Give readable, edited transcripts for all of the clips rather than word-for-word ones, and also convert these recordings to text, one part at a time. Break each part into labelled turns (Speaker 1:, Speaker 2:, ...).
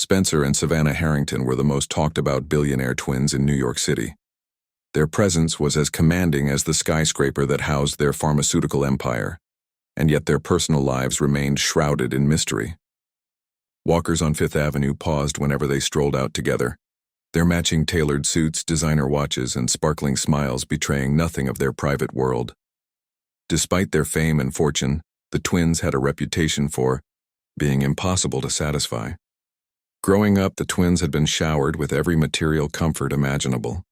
Speaker 1: Spencer and Savannah Harrington were the most talked-about billionaire twins in New York City. Their presence was as commanding as the skyscraper that housed their pharmaceutical empire, and yet their personal lives remained shrouded in mystery. Walkers on Fifth Avenue paused whenever they strolled out together, their matching tailored suits, designer watches, and sparkling smiles betraying nothing of their private world. Despite their fame and fortune, the twins had a reputation for being impossible to satisfy. Growing up, the twins had been showered with every material comfort imaginable.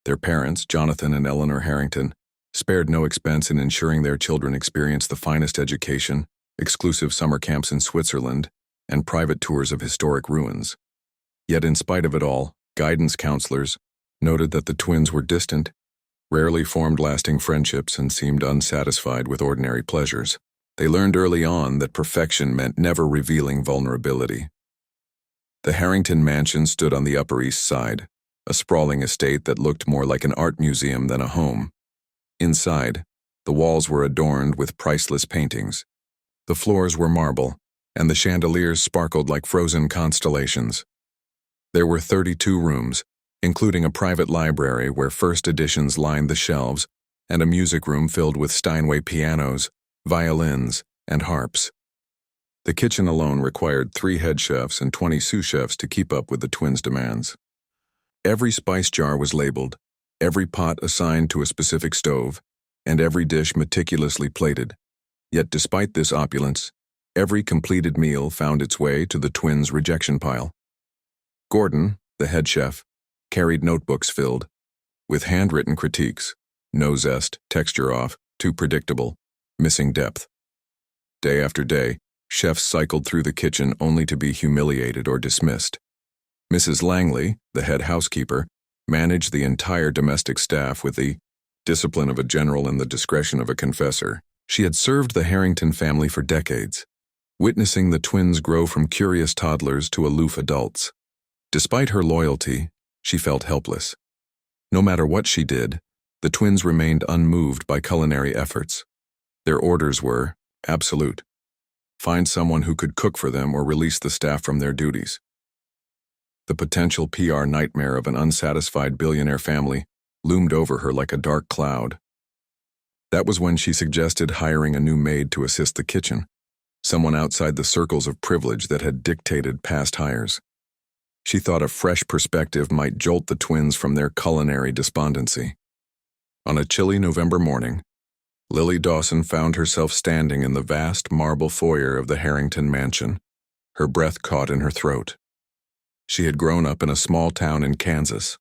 Speaker 1: Their parents, Jonathan and Eleanor Harrington, spared no expense in ensuring their children experienced the finest education, exclusive summer camps in Switzerland, and private tours of historic ruins. Yet in spite of it all, guidance counselors noted that the twins were distant, rarely formed lasting friendships, and seemed unsatisfied with ordinary pleasures. They learned early on that perfection meant never revealing vulnerability. The Harrington mansion stood on the Upper East Side, a sprawling estate that looked more like an art museum than a home. Inside, the walls were adorned with priceless paintings. The floors were marble, and the chandeliers sparkled like frozen constellations. There were 32 rooms, including a private library where first editions lined the shelves, and a music room filled with Steinway pianos, violins, and harps. The kitchen alone required 3 head chefs and 20 sous chefs to keep up with the twins' demands. Every spice jar was labeled, every pot assigned to a specific stove, and every dish meticulously plated. Yet despite this opulence, every completed meal found its way to the twins' rejection pile. Gordon, the head chef, carried notebooks filled with handwritten critiques: no zest, texture off, too predictable, missing depth. Day after day, chefs cycled through the kitchen only to be humiliated or dismissed. Mrs. Langley, the head housekeeper, managed the entire domestic staff with the discipline of a general and the discretion of a confessor. She had served the Harrington family for decades, witnessing the twins grow from curious toddlers to aloof adults. Despite her loyalty, she felt helpless. No matter what she did, the twins remained unmoved by culinary efforts. Their orders were absolute: find someone who could cook for them or release the staff from their duties. The potential PR nightmare of an unsatisfied billionaire family loomed over her like a dark cloud. That was when she suggested hiring a new maid to assist the kitchen, someone outside the circles of privilege that had dictated past hires. She thought a fresh perspective might jolt the twins from their culinary despondency. On a chilly November morning, Lily Dawson found herself standing in the vast marble foyer of the Harrington mansion, her breath caught in her throat. She had grown up in a small town in Kansas,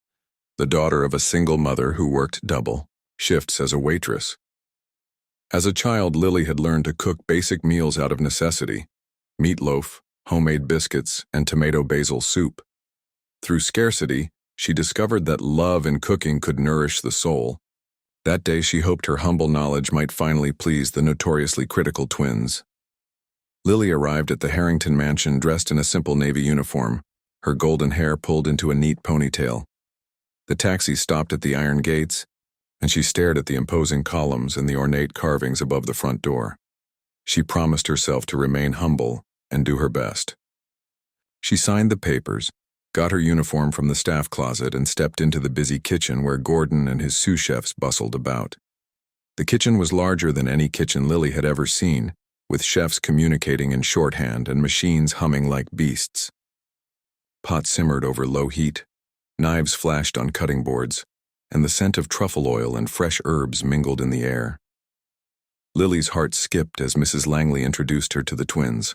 Speaker 1: the daughter of a single mother who worked double shifts as a waitress. As a child, Lily had learned to cook basic meals out of necessity: meatloaf, homemade biscuits, and tomato basil soup. Through scarcity, she discovered that love in cooking could nourish the soul. That day, she hoped her humble knowledge might finally please the notoriously critical twins. Lily arrived at the Harrington mansion dressed in a simple navy uniform, her golden hair pulled into a neat ponytail. The taxi stopped at the iron gates, and she stared at the imposing columns and the ornate carvings above the front door. She promised herself to remain humble and do her best. She signed the papers, got her uniform from the staff closet, and stepped into the busy kitchen where Gordon and his sous chefs bustled about. The kitchen was larger than any kitchen Lily had ever seen, with chefs communicating in shorthand and machines humming like beasts. Pots simmered over low heat, knives flashed on cutting boards, and the scent of truffle oil and fresh herbs mingled in the air. Lily's heart skipped as Mrs. Langley introduced her to the twins.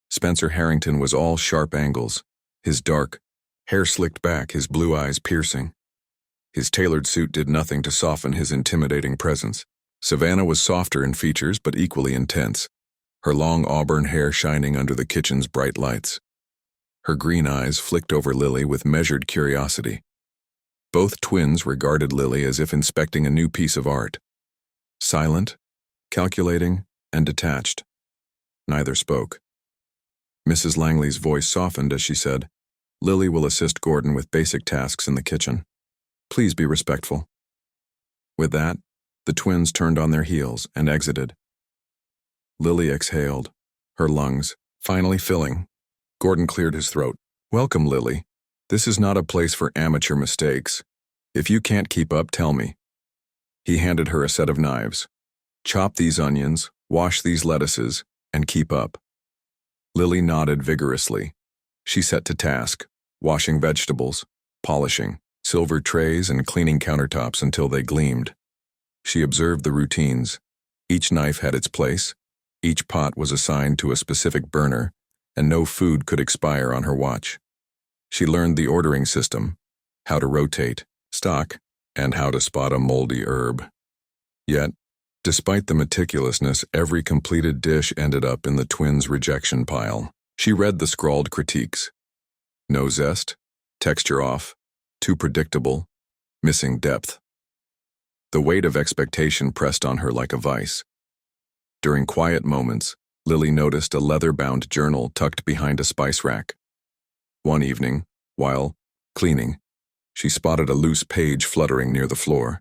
Speaker 1: Spencer Harrington was all sharp angles, his dark hair slicked back, his blue eyes piercing. His tailored suit did nothing to soften his intimidating presence. Savannah was softer in features but equally intense, her long auburn hair shining under the kitchen's bright lights. Her green eyes flicked over Lily with measured curiosity. Both twins regarded Lily as if inspecting a new piece of art. Silent, calculating, and detached. Neither spoke. Mrs. Langley's voice softened as she said, "Lily will assist Gordon with basic tasks in the kitchen. Please be respectful." With that, the twins turned on their heels and exited. Lily exhaled, her lungs finally filling. Gordon cleared his throat. Welcome, Lily. This is not a place for amateur mistakes. If you can't keep up, tell me. He handed her a set of knives. Chop these onions, wash these lettuces, and keep up. Lily nodded vigorously. She set to task, washing vegetables, polishing silver trays, and cleaning countertops until they gleamed. She observed the routines. Each knife had its place, each pot was assigned to a specific burner, and no food could expire on her watch. She learned the ordering system, how to rotate, stock, and how to spot a moldy herb. Yet, despite the meticulousness, every completed dish ended up in the twins' rejection pile. She read the scrawled critiques. No zest, texture off, too predictable, missing depth. The weight of expectation pressed on her like a vice. During quiet moments, Lily noticed a leather-bound journal tucked behind a spice rack. One evening, while cleaning, she spotted a loose page fluttering near the floor.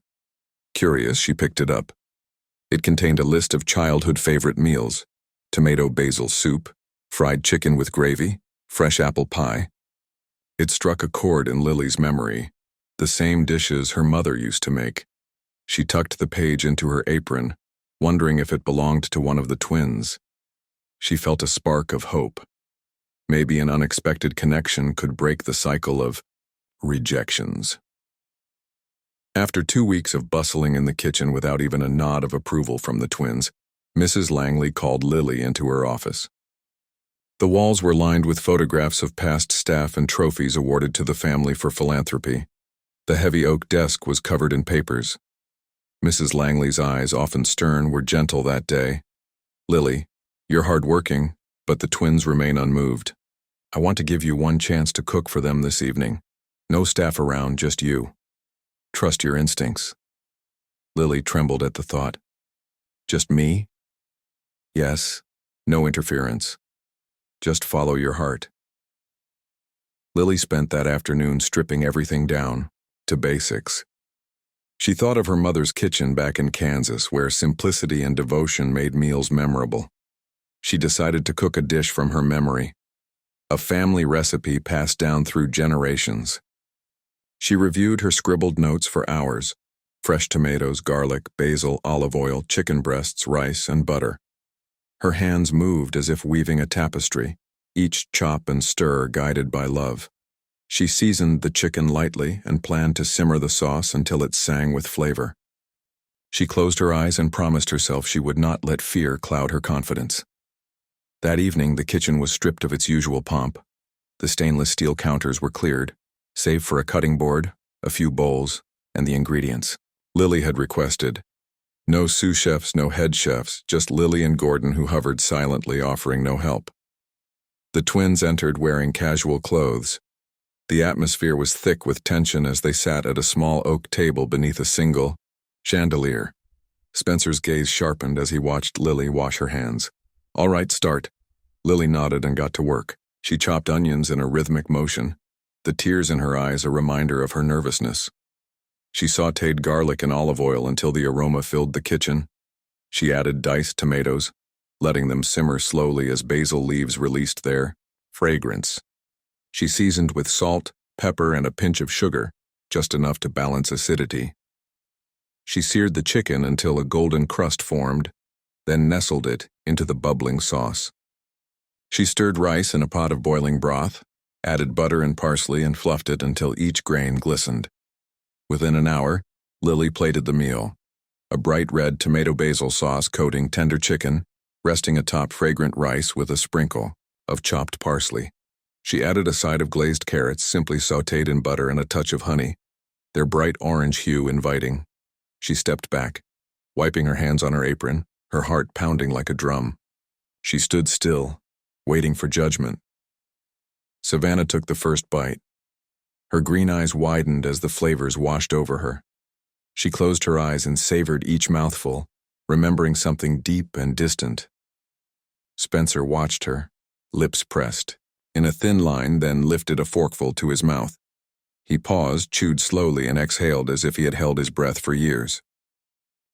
Speaker 1: Curious, she picked it up. It contained a list of childhood favorite meals: tomato basil soup, fried chicken with gravy, fresh apple pie. It struck a chord in Lily's memory, the same dishes her mother used to make. She tucked the page into her apron, wondering if it belonged to one of the twins. She felt a spark of hope. Maybe an unexpected connection could break the cycle of rejections. After 2 weeks of bustling in the kitchen without even a nod of approval from the twins, Mrs. Langley called Lily into her office. The walls were lined with photographs of past staff and trophies awarded to the family for philanthropy. The heavy oak desk was covered in papers. Mrs. Langley's eyes, often stern, were gentle that day. "Lily, you're hardworking, but the twins remain unmoved. I want to give you one chance to cook for them this evening. No staff around, just you. Trust your instincts." Lily trembled at the thought. "Just me?" "Yes, no interference. Just follow your heart." Lily spent that afternoon stripping everything down, to basics. She thought of her mother's kitchen back in Kansas, where simplicity and devotion made meals memorable. She decided to cook a dish from her memory, a family recipe passed down through generations. She reviewed her scribbled notes for hours: fresh tomatoes, garlic, basil, olive oil, chicken breasts, rice, and butter. Her hands moved as if weaving a tapestry, each chop and stir guided by love. She seasoned the chicken lightly and planned to simmer the sauce until it sang with flavor. She closed her eyes and promised herself she would not let fear cloud her confidence. That evening, the kitchen was stripped of its usual pomp. The stainless steel counters were cleared, save for a cutting board, a few bowls, and the ingredients. Lily had requested. No sous chefs, no head chefs, just Lily and Gordon, who hovered silently, offering no help. The twins entered wearing casual clothes. The atmosphere was thick with tension as they sat at a small oak table beneath a single chandelier. Spencer's gaze sharpened as he watched Lily wash her hands. "All right, start." Lily nodded and got to work. She chopped onions in a rhythmic motion, the tears in her eyes a reminder of her nervousness. She sautéed garlic in olive oil until the aroma filled the kitchen. She added diced tomatoes, letting them simmer slowly as basil leaves released their fragrance. She seasoned with salt, pepper, and a pinch of sugar, just enough to balance acidity. She seared the chicken until a golden crust formed, then nestled it into the bubbling sauce. She stirred rice in a pot of boiling broth, added butter and parsley, and fluffed it until each grain glistened. Within an hour, Lily plated the meal, a bright red tomato basil sauce coating tender chicken, resting atop fragrant rice with a sprinkle of chopped parsley. She added a side of glazed carrots, simply sautéed in butter and a touch of honey, their bright orange hue inviting. She stepped back, wiping her hands on her apron, her heart pounding like a drum. She stood still, waiting for judgment. Savannah took the first bite. Her green eyes widened as the flavors washed over her. She closed her eyes and savored each mouthful, remembering something deep and distant. Spencer watched her, lips pressed, in a thin line, then lifted a forkful to his mouth. He paused, chewed slowly, and exhaled as if he had held his breath for years.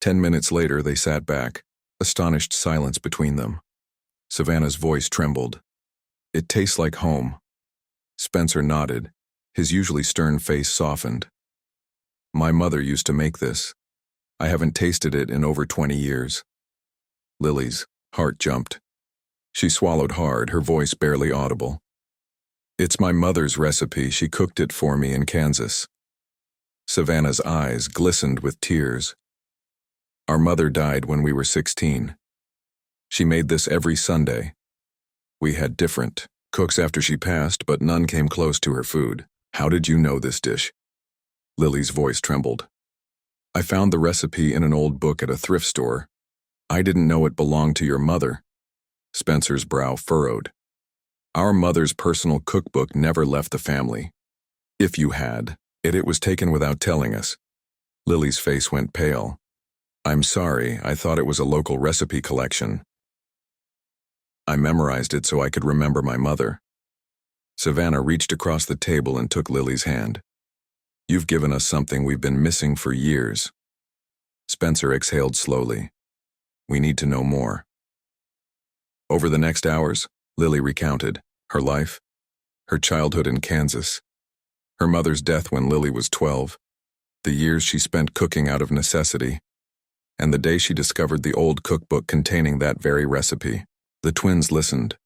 Speaker 1: 10 minutes later, they sat back, astonished silence between them. Savannah's voice trembled. "It tastes like home." Spencer nodded, his usually stern face softened. My mother used to make this. I haven't tasted it in over 20 years. Lily's heart jumped. She swallowed hard, her voice barely audible. It's my mother's recipe. She cooked it for me in Kansas. Savannah's eyes glistened with tears. Our mother died when we were 16. She made this every Sunday. We had different cooks after she passed, but none came close to her food. How did you know this dish? Lily's voice trembled. I found the recipe in an old book at a thrift store. I didn't know it belonged to your mother. Spencer's brow furrowed. Our mother's personal cookbook never left the family. If you had, it was taken without telling us. Lily's face went pale. I'm sorry, I thought it was a local recipe collection. I memorized it so I could remember my mother. Savannah reached across the table and took Lily's hand. You've given us something we've been missing for years. Spencer exhaled slowly. We need to know more. Over the next hours, Lily recounted her life, her childhood in Kansas, her mother's death when Lily was 12, the years she spent cooking out of necessity, and the day she discovered the old cookbook containing that very recipe. The twins listened,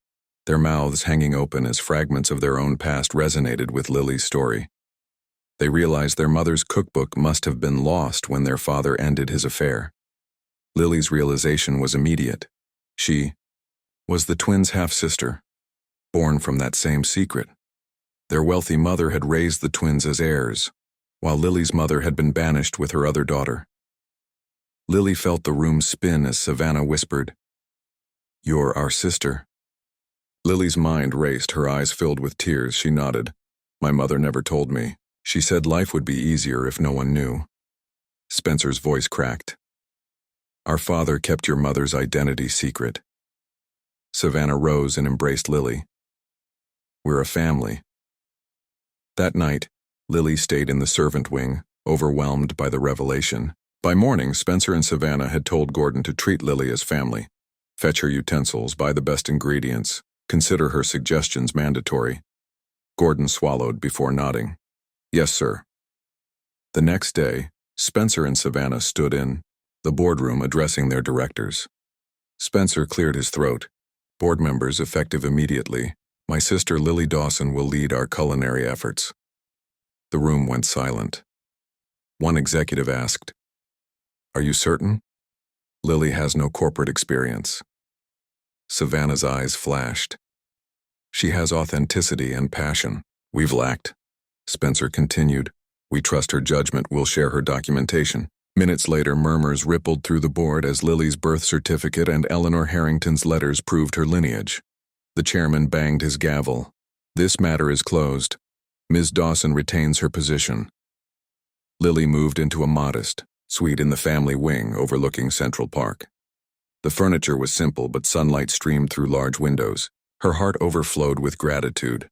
Speaker 1: their mouths hanging open as fragments of their own past resonated with Lily's story. They realized their mother's cookbook must have been lost when their father ended his affair. Lily's realization was immediate. She was the twins' half-sister, born from that same secret. Their wealthy mother had raised the twins as heirs, while Lily's mother had been banished with her other daughter. Lily felt the room spin as Savannah whispered, You're our sister. Lily's mind raced, her eyes filled with tears. She nodded. My mother never told me. She said life would be easier if no one knew. Spencer's voice cracked. Our father kept your mother's identity secret. Savannah rose and embraced Lily. We're a family. That night, Lily stayed in the servant wing, overwhelmed by the revelation. By morning, Spencer and Savannah had told Gordon to treat Lily as family. Fetch her utensils, buy the best ingredients, consider her suggestions mandatory. Gordon swallowed before nodding. Yes, sir. The next day, Spencer and Savannah stood in the boardroom addressing their directors. Spencer cleared his throat. Board members effective immediately. My sister Lily Dawson will lead our culinary efforts. The room went silent. One executive asked, Are you certain? Lily has no corporate experience. Savannah's eyes flashed. She has authenticity and passion. We've lacked. Spencer continued. We trust her judgment. We'll share her documentation. Minutes later, murmurs rippled through the board as Lily's birth certificate and Eleanor Harrington's letters proved her lineage. The chairman banged his gavel. This matter is closed. Ms. Dawson retains her position. Lily moved into a modest suite in the family wing overlooking Central Park. The furniture was simple, but sunlight streamed through large windows. Her heart overflowed with gratitude.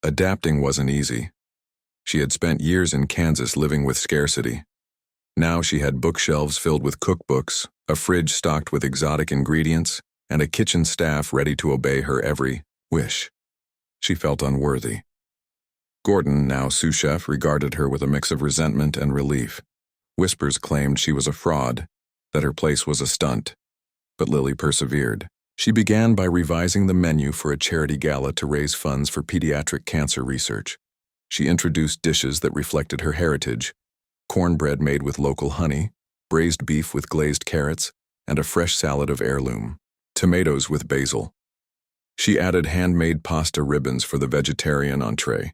Speaker 1: Adapting wasn't easy. She had spent years in Kansas living with scarcity. Now she had bookshelves filled with cookbooks, a fridge stocked with exotic ingredients, and a kitchen staff ready to obey her every wish. She felt unworthy. Gordon, now sous chef, regarded her with a mix of resentment and relief. Whispers claimed she was a fraud, that her place was a stunt. But Lily persevered. She began by revising the menu for a charity gala to raise funds for pediatric cancer research. She introduced dishes that reflected her heritage: cornbread made with local honey, braised beef with glazed carrots, and a fresh salad of heirloom tomatoes with basil. She added handmade pasta ribbons for the vegetarian entree.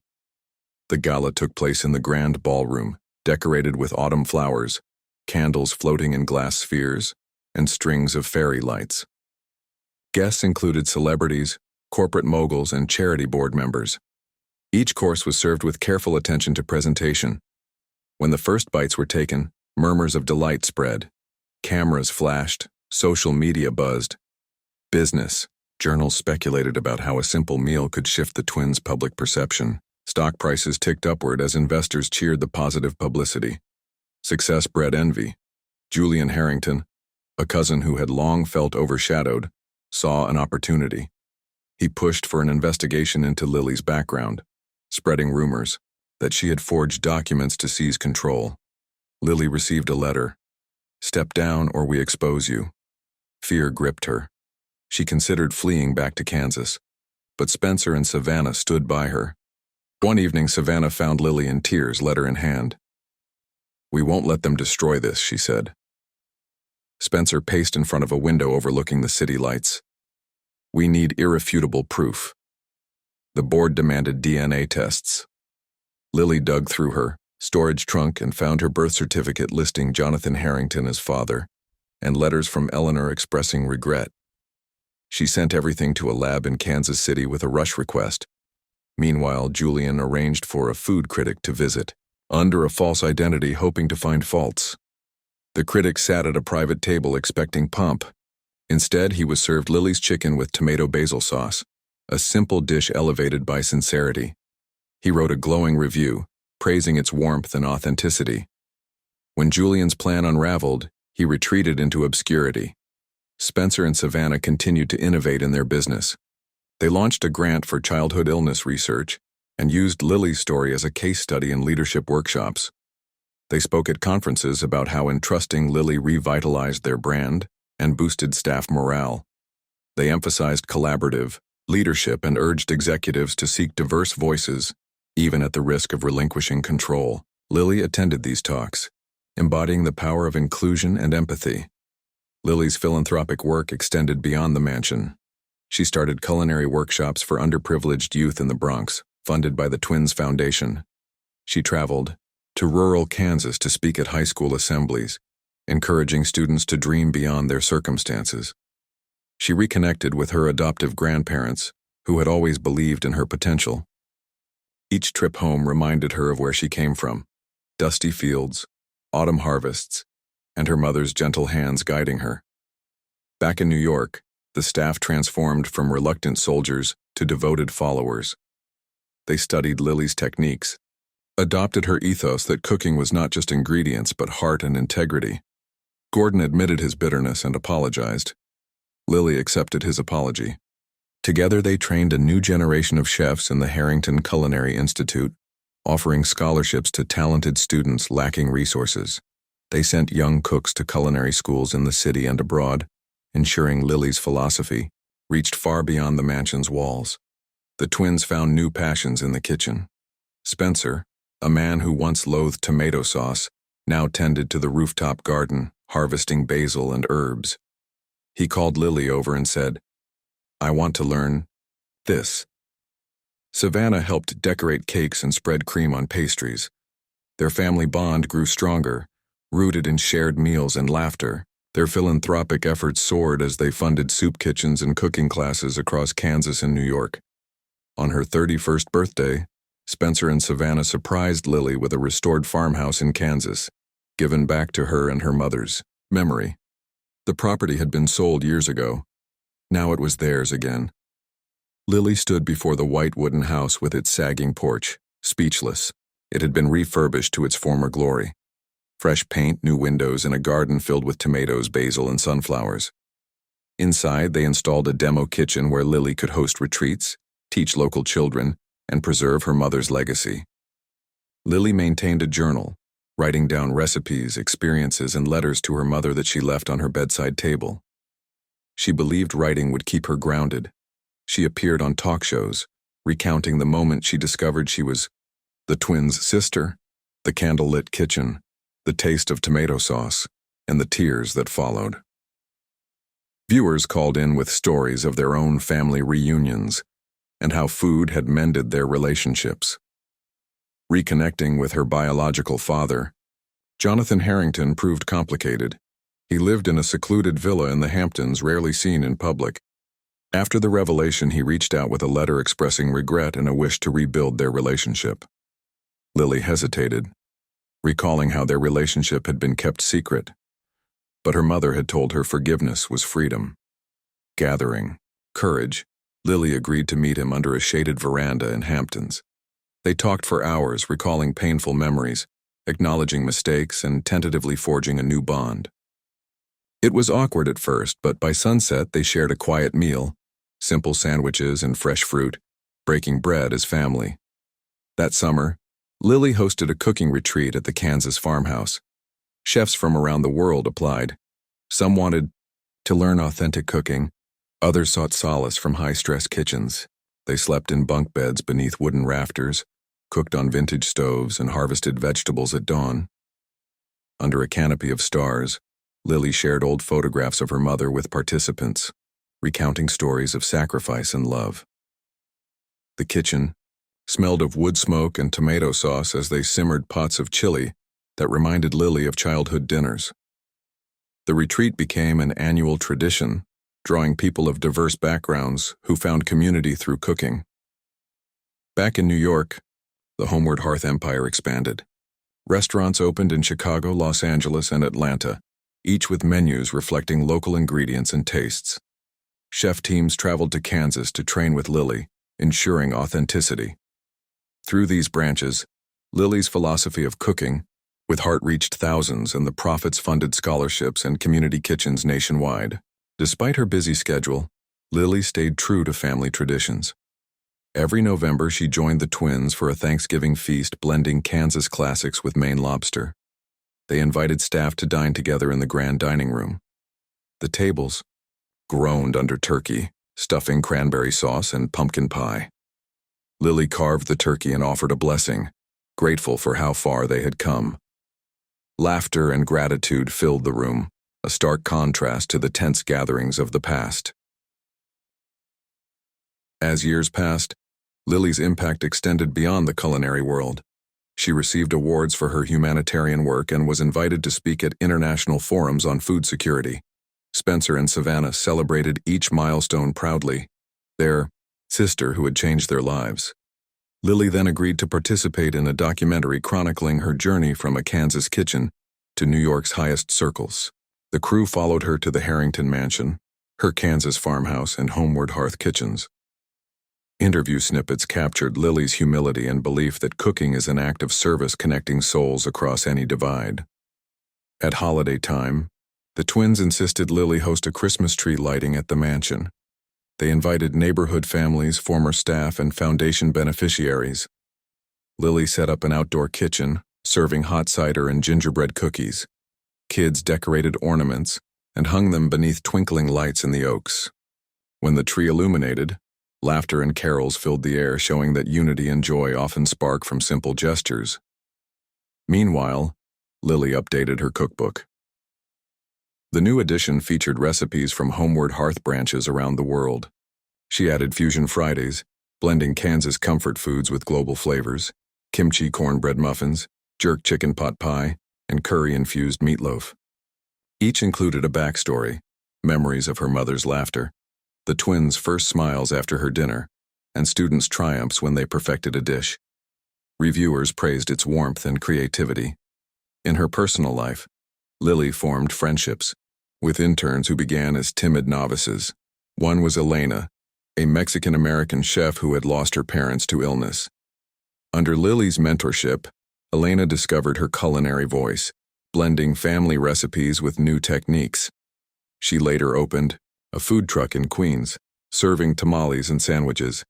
Speaker 1: The gala took place in the grand ballroom, decorated with autumn flowers, candles floating in glass spheres, and strings of fairy lights. Guests included celebrities, corporate moguls, and charity board members. Each course was served with careful attention to presentation. When the first bites were taken, murmurs of delight spread. Cameras flashed, social media buzzed. Business journals speculated about how a simple meal could shift the twins' public perception. Stock prices ticked upward as investors cheered the positive publicity. Success bred envy. Julian Harrington, a cousin who had long felt overshadowed, saw an opportunity. He pushed for an investigation into Lily's background. spreading rumors that she had forged documents to seize control. Lily received a letter. "Step down or we expose you." Fear gripped her. She considered fleeing back to Kansas, but Spencer and Savannah stood by her. One evening, Savannah found Lily in tears, letter in hand. "We won't let them destroy this," she said. Spencer paced in front of a window overlooking the city lights. "We need irrefutable proof." The board demanded DNA tests. Lily dug through her storage trunk and found her birth certificate listing Jonathan Harrington as father, and letters from Eleanor expressing regret. She sent everything to a lab in Kansas City with a rush request. Meanwhile, Julian arranged for a food critic to visit, under a false identity, hoping to find faults. The critic sat at a private table expecting pomp. Instead, he was served Lily's chicken with tomato basil sauce, a simple dish elevated by sincerity. He wrote a glowing review, praising its warmth and authenticity. When Julian's plan unraveled, he retreated into obscurity. Spencer and Savannah continued to innovate in their business. They launched a grant for childhood illness research and used Lily's story as a case study in leadership workshops. They spoke at conferences about how entrusting Lily revitalized their brand and boosted staff morale. They emphasized collaborative leadership and urged executives to seek diverse voices, even at the risk of relinquishing control. Lily attended these talks, embodying the power of inclusion and empathy. Lily's philanthropic work extended beyond the mansion. She started culinary workshops for underprivileged youth in the Bronx, funded by the Twins Foundation. She traveled to rural Kansas to speak at high school assemblies, encouraging students to dream beyond their circumstances. She reconnected with her adoptive grandparents, who had always believed in her potential. Each trip home reminded her of where she came from: dusty fields, autumn harvests, and her mother's gentle hands guiding her. Back in New York, the staff transformed from reluctant soldiers to devoted followers. They studied Lily's techniques, adopted her ethos that cooking was not just ingredients but heart and integrity. Gordon admitted his bitterness and apologized. Lily accepted his apology. Together they trained a new generation of chefs in the Harrington Culinary Institute, offering scholarships to talented students lacking resources. They sent young cooks to culinary schools in the city and abroad, ensuring Lily's philosophy reached far beyond the mansion's walls. The twins found new passions in the kitchen. Spencer, a man who once loathed tomato sauce, now tended to the rooftop garden, harvesting basil and herbs. He called Lily over and said, "I want to learn this." Savannah helped decorate cakes and spread cream on pastries. Their family bond grew stronger, rooted in shared meals and laughter. Their philanthropic efforts soared as they funded soup kitchens and cooking classes across Kansas and New York. On her 31st birthday, Spencer and Savannah surprised Lily with a restored farmhouse in Kansas, given back to her and her mother's memory. The property had been sold years ago. Now it was theirs again. Lily stood before the white wooden house with its sagging porch, speechless. It had been refurbished to its former glory. Fresh paint, new windows, and a garden filled with tomatoes, basil, and sunflowers. Inside, they installed a demo kitchen where Lily could host retreats, teach local children, and preserve her mother's legacy. Lily maintained a journal, writing down recipes, experiences, and letters to her mother that she left on her bedside table. She believed writing would keep her grounded. She appeared on talk shows, recounting the moment she discovered she was the twins' sister, the candlelit kitchen, the taste of tomato sauce, and the tears that followed. Viewers called in with stories of their own family reunions and how food had mended their relationships. Reconnecting with her biological father, Jonathan Harrington proved complicated. He lived in a secluded villa in the Hamptons, rarely seen in public. After the revelation, he reached out with a letter expressing regret and a wish to rebuild their relationship. Lily hesitated, recalling how their relationship had been kept secret. But her mother had told her forgiveness was freedom. Gathering courage, Lily agreed to meet him under a shaded veranda in Hamptons. They talked for hours, recalling painful memories, acknowledging mistakes, and tentatively forging a new bond. It was awkward at first, but by sunset they shared a quiet meal, simple sandwiches and fresh fruit, breaking bread as family. That summer, Lily hosted a cooking retreat at the Kansas farmhouse. Chefs from around the world applied. Some wanted to learn authentic cooking. Others sought solace from high-stress kitchens. They slept in bunk beds beneath wooden rafters, cooked on vintage stoves, and harvested vegetables at dawn. Under a canopy of stars, Lily shared old photographs of her mother with participants, recounting stories of sacrifice and love. The kitchen smelled of wood smoke and tomato sauce as they simmered pots of chili that reminded Lily of childhood dinners. The retreat became an annual tradition, drawing people of diverse backgrounds who found community through cooking. Back in New York, the Homeward Hearth empire expanded. Restaurants opened in Chicago, Los Angeles, and Atlanta, each with menus reflecting local ingredients and tastes. Chef teams traveled to Kansas to train with Lily, ensuring authenticity. Through these branches, Lily's philosophy of cooking, with heart, reached thousands, and the profits funded scholarships and community kitchens nationwide. Despite her busy schedule, Lily stayed true to family traditions. Every November, she joined the twins for a Thanksgiving feast, blending Kansas classics with Maine lobster. They invited staff to dine together in the grand dining room. The tables groaned under turkey, stuffing, cranberry sauce, and pumpkin pie. Lily carved the turkey and offered a blessing, grateful for how far they had come. Laughter and gratitude filled the room, a stark contrast to the tense gatherings of the past. As years passed, Lily's impact extended beyond the culinary world. She received awards for her humanitarian work and was invited to speak at international forums on food security. Spencer and Savannah celebrated each milestone proudly, their sister who had changed their lives. Lily then agreed to participate in a documentary chronicling her journey from a Kansas kitchen to New York's highest circles. The crew followed her to the Harrington Mansion, her Kansas farmhouse, and Homeward Hearth kitchens. Interview snippets captured Lily's humility and belief that cooking is an act of service connecting souls across any divide. At holiday time, the twins insisted Lily host a Christmas tree lighting at the mansion. They invited neighborhood families, former staff, and foundation beneficiaries. Lily set up an outdoor kitchen, serving hot cider and gingerbread cookies. Kids decorated ornaments and hung them beneath twinkling lights in the oaks. When the tree illuminated, laughter and carols filled the air, showing that unity and joy often spark from simple gestures. Meanwhile, Lily updated her cookbook. The new edition featured recipes from Homeward Hearth branches around the world. She added Fusion Fridays, blending Kansas comfort foods with global flavors, kimchi cornbread muffins, jerk chicken pot pie, and curry-infused meatloaf. Each included a backstory, memories of her mother's laughter, the twins' first smiles after her dinner, and students' triumphs when they perfected a dish. Reviewers praised its warmth and creativity. In her personal life, Lily formed friendships with interns who began as timid novices. One was Elena, a Mexican-American chef who had lost her parents to illness. Under Lily's mentorship, Elena discovered her culinary voice, blending family recipes with new techniques. She later opened a food truck in Queens, serving tamales and sandwiches,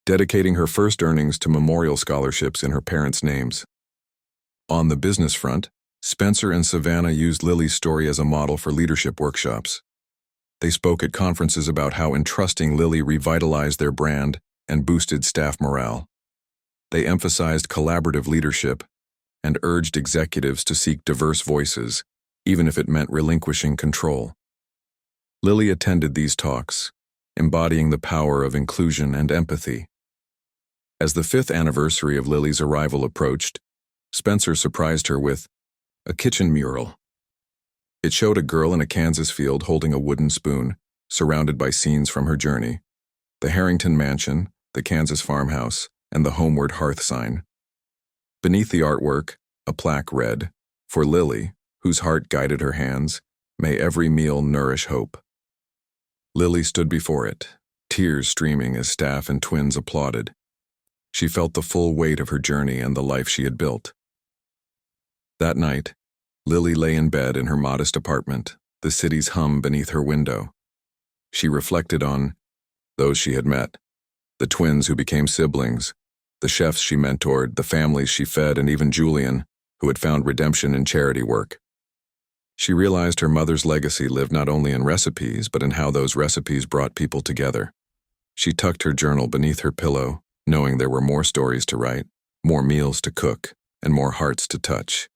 Speaker 1: dedicating her first earnings to memorial scholarships in her parents' names. On the business front, Spencer and Savannah used Lily's story as a model for leadership workshops. They spoke at conferences about how entrusting Lily revitalized their brand and boosted staff morale. They emphasized collaborative leadership and urged executives to seek diverse voices, even if it meant relinquishing control. Lily attended these talks, embodying the power of inclusion and empathy. As the 5th anniversary of Lily's arrival approached, Spencer surprised her with a kitchen mural. It showed a girl in a Kansas field holding a wooden spoon, surrounded by scenes from her journey: the Harrington Mansion, the Kansas farmhouse, and the Homeward Hearth sign. Beneath the artwork, a plaque read, "For Lily, whose heart guided her hands, may every meal nourish hope." Lily stood before it, tears streaming as staff and twins applauded. She felt the full weight of her journey and the life she had built. That night, Lily lay in bed in her modest apartment, the city's hum beneath her window. She reflected on those she had met, the twins who became siblings, the chefs she mentored, the families she fed, and even Julian, who had found redemption in charity work. She realized her mother's legacy lived not only in recipes, but in how those recipes brought people together. She tucked her journal beneath her pillow, knowing there were more stories to write, more meals to cook, and more hearts to touch.